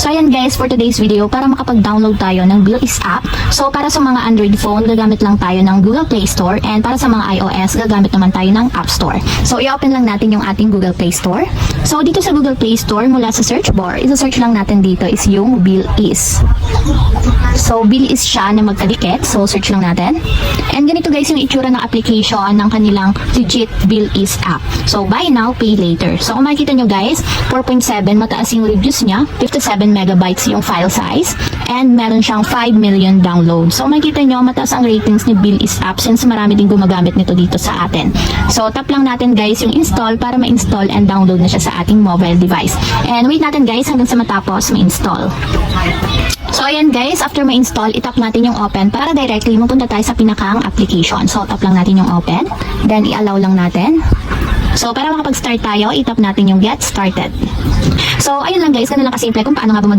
So ayan guys, for today's video, para makapag-download tayo ng Bilis app. So para sa mga Android phone, gagamit lang tayo ng Google Play Store, and para sa mga iOS, gagamit naman tayo ng App Store. So i-open lang natin yung ating Google Play Store. So dito sa Google Play Store, mula sa search bar, isa-search lang natin dito is yung Bilis. So Bilis siya na magkadikit, so search lang natin. And ganito guys yung itsura ng application ng kanilang legit Bilis app. So buy now, pay later. So kung makikita nyo guys, 4.7, mataas yung reviews niya, 57 megabytes yung file size, and meron siyang 5 million downloads. So makikita nyo, mataas ang ratings ni Bilis app since marami din gumagamit nito dito sa atin. So tap lang natin guys yung install para ma-install and download na siya sa ating mobile device. And wait natin guys hanggang sa matapos ma-install. So ayan guys, after ma-install, itap natin yung open para directly mapunta tayo sa pinakaang application. So tap lang natin yung open, then i-allow lang natin. So para makapag-start tayo, itap natin yung get started. So ayun lang guys, ganun lang kasimple kung paano nga ba